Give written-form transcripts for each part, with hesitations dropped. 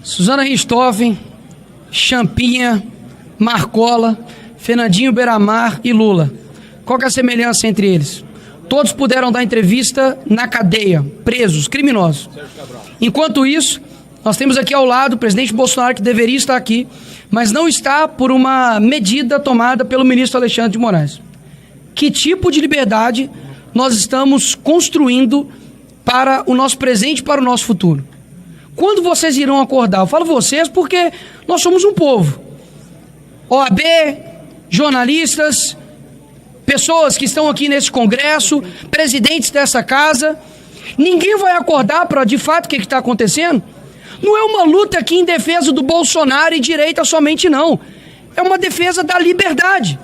Suzana Richthofen, Champinha, Marcola, Fernandinho Beiramar e Lula. Qual que é a semelhança entre eles? Todos puderam dar entrevista na cadeia, presos, criminosos. Enquanto isso, nós temos aqui ao lado o presidente Bolsonaro, que deveria estar aqui, mas não está por uma medida tomada pelo ministro Alexandre de Moraes. Que tipo de liberdade nós estamos construindo para o nosso presente e para o nosso futuro? Quando vocês irão acordar? Eu falo vocês porque nós somos um povo. OAB, jornalistas, pessoas que estão aqui nesse congresso, presidentes dessa casa. Ninguém vai acordar para, de fato, o que está acontecendo? Não é uma luta aqui em defesa do Bolsonaro e direita somente, não. É uma defesa da liberdade.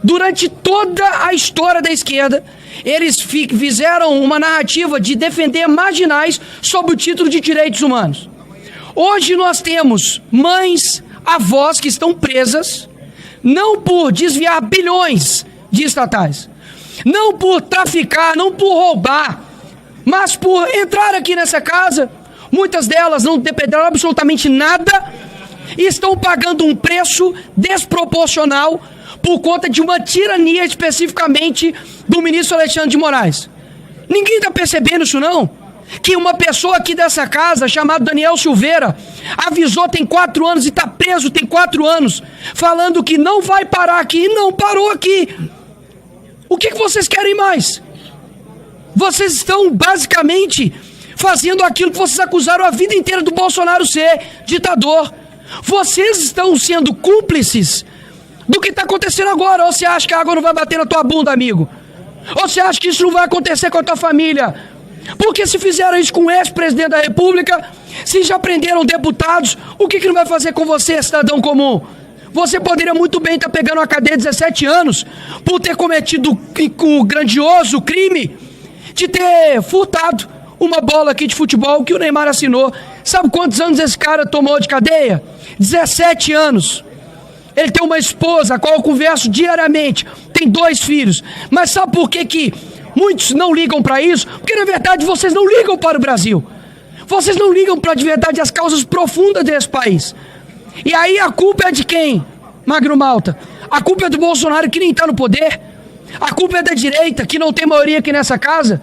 Durante toda a história da esquerda, eles fizeram uma narrativa de defender marginais sob o título de direitos humanos. Hoje nós temos mães, avós que estão presas, não por desviar bilhões de estatais, não por traficar, não por roubar, mas por entrar aqui nessa casa. Muitas delas não dependeram absolutamente nada e estão pagando um preço desproporcional por conta de uma tirania especificamente do ministro Alexandre de Moraes. Ninguém está percebendo isso, não? Que uma pessoa aqui dessa casa, chamada Daniel Silveira, avisou tem 4 anos e está preso tem 4 anos, falando que não vai parar aqui e não parou aqui. O que vocês querem mais? Vocês estão basicamente fazendo aquilo que vocês acusaram a vida inteira do Bolsonaro ser ditador. Vocês estão sendo cúmplices do que está acontecendo agora. Ou você acha que a água não vai bater na tua bunda, amigo? Ou você acha que isso não vai acontecer com a tua família? Porque se fizeram isso com o ex-presidente da República, se já prenderam deputados, o que não vai fazer com você, cidadão comum? Você poderia muito bem estar pegando uma cadeia de 17 anos por ter cometido o grandioso crime de ter furtado uma bola aqui de futebol que o Neymar assinou. Sabe quantos anos esse cara tomou de cadeia? 17 anos. Ele tem uma esposa, a qual eu converso diariamente, tem 2 filhos. Mas sabe por que muitos não ligam para isso? Porque na verdade vocês não ligam para o Brasil. Vocês não ligam para de verdade as causas profundas desse país. E aí a culpa é de quem, Magno Malta? A culpa é do Bolsonaro, que nem está no poder. A culpa é da direita, que não tem maioria aqui nessa casa.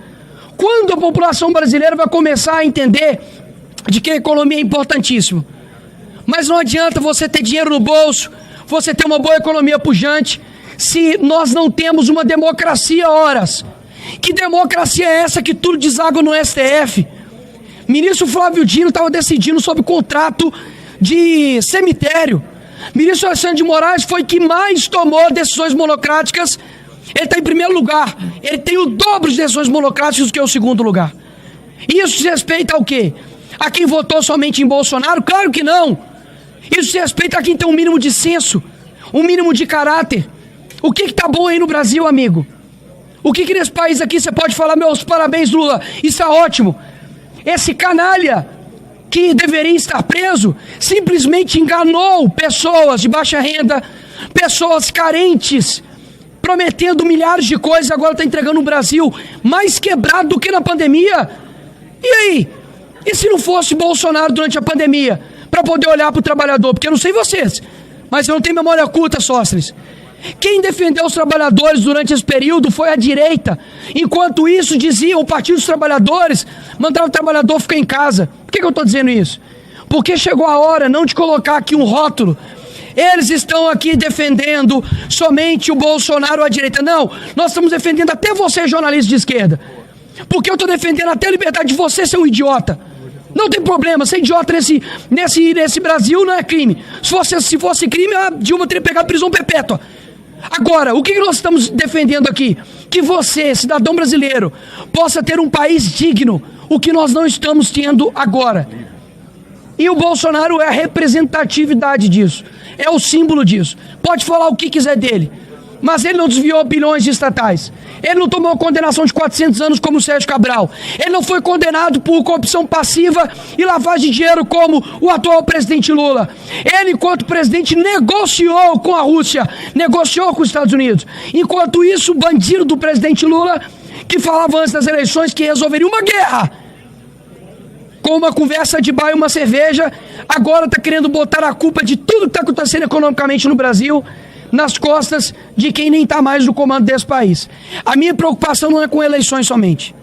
Quando a população brasileira vai começar a entender de que a economia é importantíssima? Mas não adianta você ter dinheiro no bolso, você ter uma boa economia pujante, se nós não temos uma democracia, horas. Que democracia é essa que tudo deságua no STF? Ministro Flávio Dino estava decidindo sobre o contrato de cemitério. Ministro Alexandre de Moraes foi que mais tomou decisões monocráticas. Ele está em primeiro lugar. Ele tem o dobro de decisões monocráticas do que o segundo lugar. Isso se respeita ao quê? A quem votou somente em Bolsonaro? Claro que não. Isso se respeita a quem tem um mínimo de senso, um mínimo de caráter. O que está bom aí no Brasil, amigo? O que nesse país aqui você pode falar, meus parabéns, Lula, isso é ótimo. Esse canalha que deveria estar preso simplesmente enganou pessoas de baixa renda, pessoas carentes, prometendo milhares de coisas, agora está entregando o Brasil mais quebrado do que na pandemia. E aí? E se não fosse Bolsonaro durante a pandemia, para poder olhar para o trabalhador? Porque eu não sei vocês, mas eu não tenho memória curta, Sóstenes. Quem defendeu os trabalhadores durante esse período foi a direita. Enquanto isso, dizia o Partido dos Trabalhadores, mandava o trabalhador ficar em casa. Por que eu estou dizendo isso? Porque chegou a hora não de colocar aqui um rótulo. Eles estão aqui defendendo somente o Bolsonaro ou a direita. Não, nós estamos defendendo até você, jornalista de esquerda. Porque eu estou defendendo até a liberdade de você ser um idiota. Não tem problema, ser idiota nesse Brasil não é crime. Se fosse crime, a Dilma teria pegado prisão perpétua. Agora, o que nós estamos defendendo aqui? Que você, cidadão brasileiro, possa ter um país digno, o que nós não estamos tendo agora. E o Bolsonaro é a representatividade disso, é o símbolo disso. Pode falar o que quiser dele, mas ele não desviou bilhões de estatais. Ele não tomou condenação de 400 anos como o Sérgio Cabral. Ele não foi condenado por corrupção passiva e lavagem de dinheiro como o atual presidente Lula. Ele, enquanto presidente, negociou com a Rússia, negociou com os Estados Unidos. Enquanto isso, o bandido do presidente Lula, que falava antes das eleições que resolveria uma guerra com uma conversa de bar e uma cerveja, agora está querendo botar a culpa de tudo que está acontecendo economicamente no Brasil nas costas de quem nem está mais no comando desse país. A minha preocupação não é com eleições somente.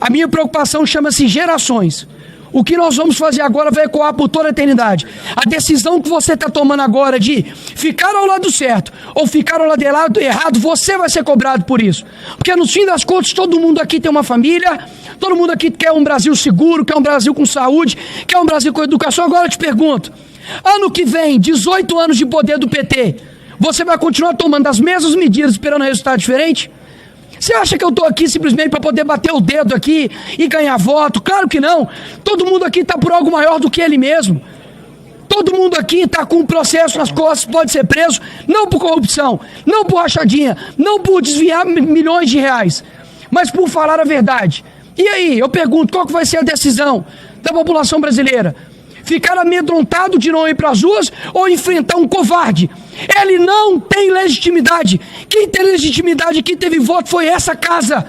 A minha preocupação chama-se gerações. O que nós vamos fazer agora vai ecoar por toda a eternidade. A decisão que você está tomando agora de ficar ao lado certo ou ficar ao lado errado, você vai ser cobrado por isso. Porque no fim das contas, todo mundo aqui tem uma família, todo mundo aqui quer um Brasil seguro, quer um Brasil com saúde, quer um Brasil com educação. Agora eu te pergunto, ano que vem, 18 anos de poder do PT, você vai continuar tomando as mesmas medidas esperando resultado diferente? Você acha que eu estou aqui simplesmente para poder bater o dedo aqui e ganhar voto? Claro que não. Todo mundo aqui está por algo maior do que ele mesmo. Todo mundo aqui está com um processo nas costas, pode ser preso, não por corrupção, não por rachadinha, não por desviar milhões de reais, mas por falar a verdade. E aí, eu pergunto, qual que vai ser a decisão da população brasileira? Ficar amedrontado de não ir para as ruas ou enfrentar um covarde? Ele não tem legitimidade. Quem tem legitimidade, quem teve voto foi essa casa.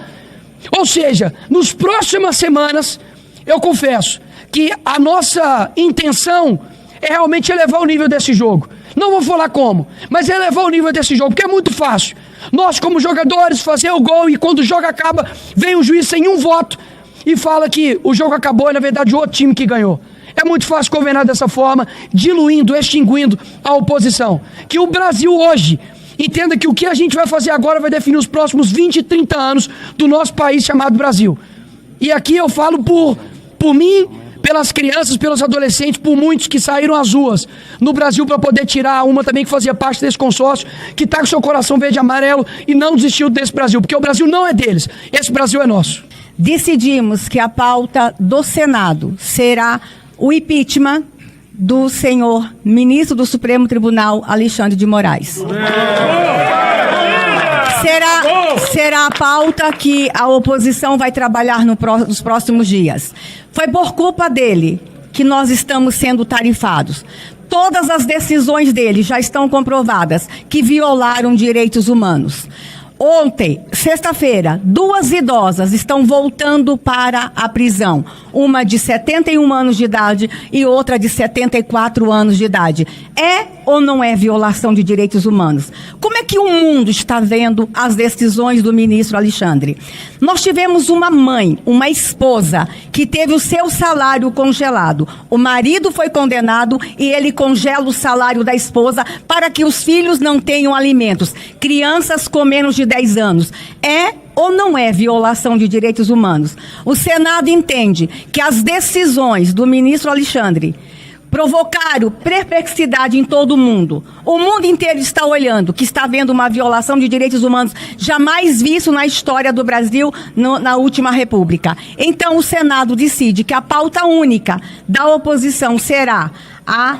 Ou seja, nas próximas semanas, eu confesso que a nossa intenção é realmente elevar o nível desse jogo. Não vou falar como, mas é elevar o nível desse jogo, porque é muito fácil. Nós, como jogadores, fazer o gol e quando o jogo acaba, vem o juiz sem um voto e fala que o jogo acabou e, na verdade, o outro time que ganhou. É muito fácil governar dessa forma, diluindo, extinguindo a oposição. Que o Brasil hoje entenda que o que a gente vai fazer agora vai definir os próximos 20, 30 anos do nosso país chamado Brasil. E aqui eu falo por mim, pelas crianças, pelos adolescentes, por muitos que saíram às ruas no Brasil para poder tirar uma também que fazia parte desse consórcio, que está com seu coração verde e amarelo e não desistiu desse Brasil, porque o Brasil não é deles, esse Brasil é nosso. Decidimos que a pauta do Senado será o impeachment do senhor ministro do Supremo Tribunal, Alexandre de Moraes. Será a pauta que a oposição vai trabalhar nos próximos dias. Foi por culpa dele que nós estamos sendo tarifados. Todas as decisões dele já estão comprovadas que violaram direitos humanos. Ontem, sexta-feira, 2 idosas estão voltando para a prisão. Uma de 71 anos de idade e outra de 74 anos de idade. É ou não é violação de direitos humanos? Como é que o mundo está vendo as decisões do ministro Alexandre? Nós tivemos uma mãe, uma esposa, que teve o seu salário congelado. O marido foi condenado e ele congela o salário da esposa para que os filhos não tenham alimentos. Crianças com menos de 10 anos. É ou não é violação de direitos humanos? O Senado entende que as decisões do ministro Alexandre provocaram perplexidade em todo o mundo. O mundo inteiro está olhando, que está havendo uma violação de direitos humanos jamais visto na história do Brasil na última república. Então o Senado decide que a pauta única da oposição será a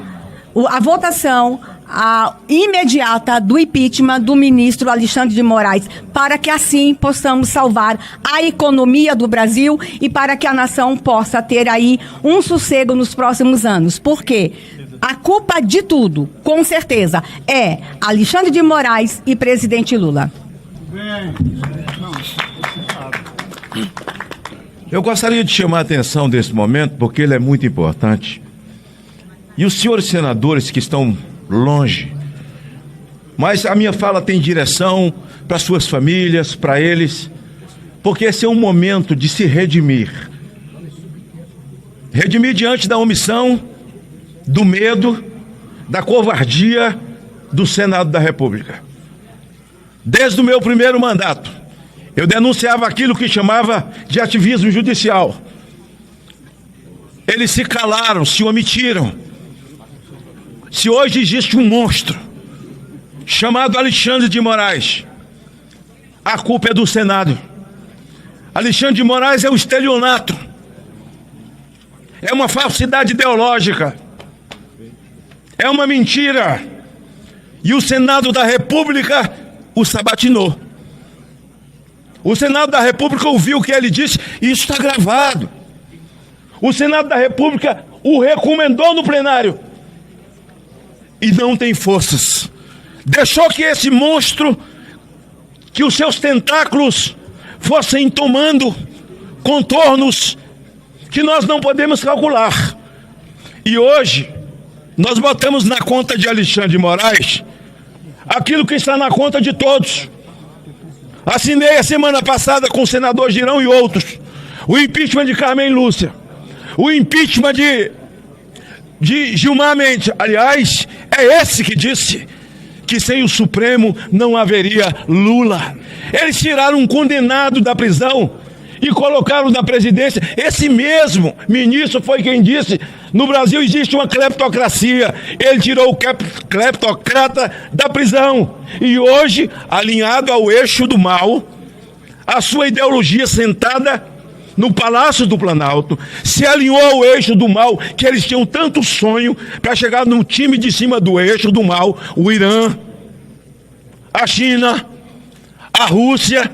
votação imediata do impeachment do ministro Alexandre de Moraes, para que assim possamos salvar a economia do Brasil e para que a nação possa ter aí um sossego nos próximos anos. Por quê? A culpa de tudo, com certeza, é Alexandre de Moraes e presidente Lula. Eu gostaria de chamar a atenção desse momento, porque ele é muito importante. E os senhores senadores que estão longe, mas a minha fala tem direção para suas famílias, para eles, porque esse é um momento de se redimir. Redimir diante da omissão, do medo, da covardia do Senado da República. Desde o meu primeiro mandato, eu denunciava aquilo que chamava de ativismo judicial. Eles se calaram, se omitiram. Se hoje existe um monstro chamado Alexandre de Moraes, a culpa é do Senado. Alexandre de Moraes é um estelionato, é uma falsidade ideológica, é uma mentira, e o Senado da República o sabatinou. O Senado da República ouviu o que ele disse, e isso está gravado. O Senado da República o recomendou no plenário e não tem forças. Deixou que esse monstro, que os seus tentáculos fossem tomando contornos que nós não podemos calcular. E hoje, nós botamos na conta de Alexandre de Moraes aquilo que está na conta de todos. Assinei a semana passada com o senador Girão e outros o impeachment de Carmen Lúcia, o impeachment de Gilmar Mendes. Aliás, é esse que disse que sem o Supremo não haveria Lula. Eles tiraram um condenado da prisão e colocaram na presidência. Esse mesmo ministro foi quem disse: no Brasil existe uma cleptocracia. Ele tirou o cleptocrata da prisão. E hoje, alinhado ao eixo do mal, a sua ideologia sentada no Palácio do Planalto, se alinhou ao eixo do mal, que eles tinham tanto sonho para chegar no time de cima do eixo do mal: o Irã, a China, a Rússia.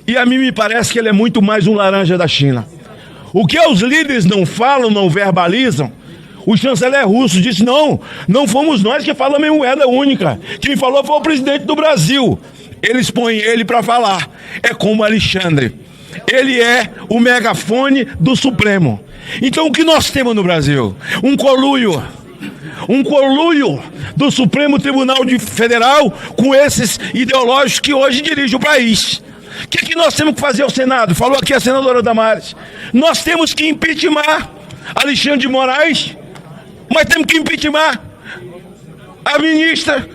E a mim me parece que ele é muito mais um laranja da China. O que os líderes não falam, não verbalizam, o chanceler russo disse: não fomos nós que falamos em moeda única. Quem falou foi o presidente do Brasil. Eles põem ele para falar. É como Alexandre. Ele é o megafone do Supremo. Então o que nós temos no Brasil? Um conluio do Supremo Tribunal Federal com esses ideológicos que hoje dirigem o país. O que nós temos que fazer ao Senado? Falou aqui a senadora Damares. Nós temos que impeachment Alexandre de Moraes, mas temos que impeachment a ministra.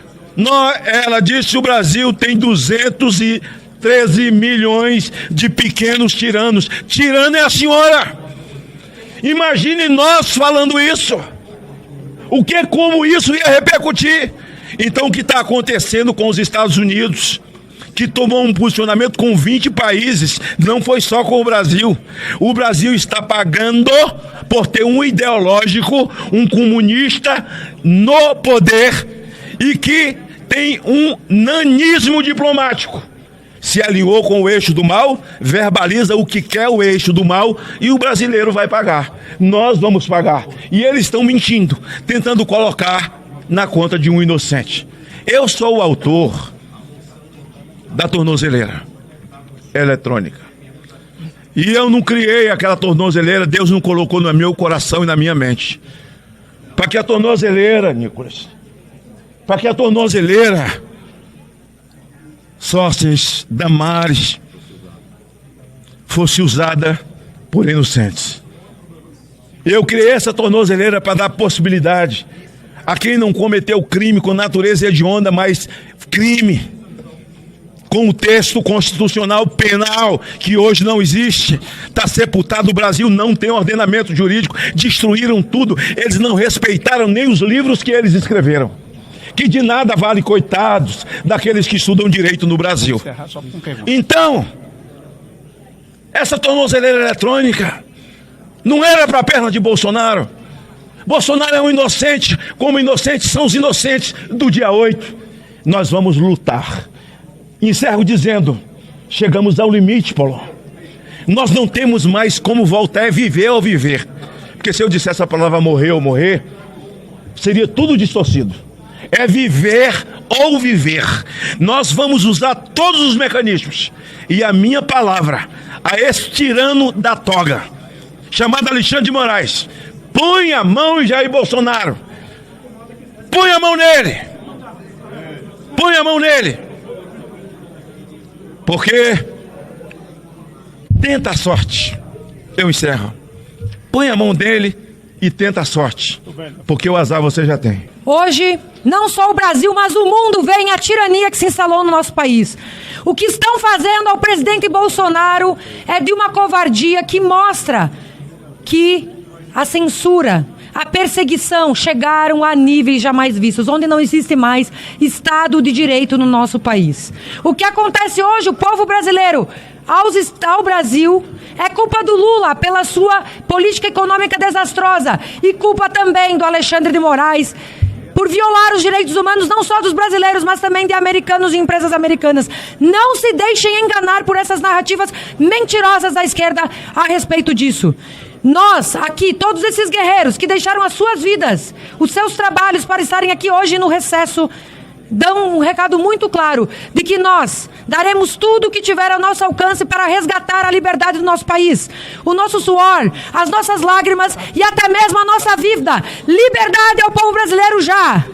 Ela disse que o Brasil tem 213 milhões de pequenos tiranos. Tirano é a senhora. Imagine nós falando isso. Como isso ia repercutir? Então, o que está acontecendo com os Estados Unidos, que tomou um posicionamento com 20 países, não foi só com o Brasil. O Brasil está pagando por ter um ideológico, um comunista no poder e que tem um nanismo diplomático. Se alinhou com o eixo do mal, verbaliza o que quer o eixo do mal e o brasileiro vai pagar. Nós vamos pagar. E eles estão mentindo, tentando colocar na conta de um inocente. Eu sou o autor da tornozeleira eletrônica. E eu não criei aquela tornozeleira, Deus não colocou no meu coração e na minha mente. Para que a tornozeleira, Nicolas, para que a tornozeleira, Sócrates, Damares, fosse usada por inocentes. Eu criei essa tornozeleira para dar possibilidade a quem não cometeu crime com natureza hedionda, mas crime com o texto constitucional penal, que hoje não existe, está sepultado. O Brasil não tem ordenamento jurídico, destruíram tudo, eles não respeitaram nem os livros que eles escreveram, que de nada vale, coitados daqueles que estudam direito no Brasil. Então, essa tornozeleira eletrônica não era para a perna de Bolsonaro. Bolsonaro é um inocente, como inocentes são os inocentes do dia 8. Nós vamos lutar. Encerro dizendo: chegamos ao limite, Paulo. Nós não temos mais como voltar, é viver ou viver. Porque se eu dissesse a palavra morrer ou morrer, seria tudo distorcido. É viver ou viver. Nós vamos usar todos os mecanismos. E a minha palavra a esse tirano da toga, chamado Alexandre de Moraes: põe a mão em Jair Bolsonaro. Põe a mão nele. Põe a mão nele. Porque tenta a sorte. Eu encerro. Põe a mão dele e tenta a sorte. Porque o azar você já tem. Hoje, não só o Brasil, mas o mundo vê a tirania que se instalou no nosso país. O que estão fazendo ao presidente Bolsonaro é de uma covardia que mostra que a censura, a perseguição chegaram a níveis jamais vistos, onde não existe mais Estado de Direito no nosso país. O que acontece hoje, o povo brasileiro, ao Brasil, é culpa do Lula pela sua política econômica desastrosa e culpa também do Alexandre de Moraes por violar os direitos humanos, não só dos brasileiros, mas também de americanos e empresas americanas. Não se deixem enganar por essas narrativas mentirosas da esquerda a respeito disso. Nós, aqui, todos esses guerreiros que deixaram as suas vidas, os seus trabalhos para estarem aqui hoje no recesso dão um recado muito claro de que nós daremos tudo o que tiver ao nosso alcance para resgatar a liberdade do nosso país. O nosso suor, as nossas lágrimas e até mesmo a nossa vida. Liberdade ao povo brasileiro já!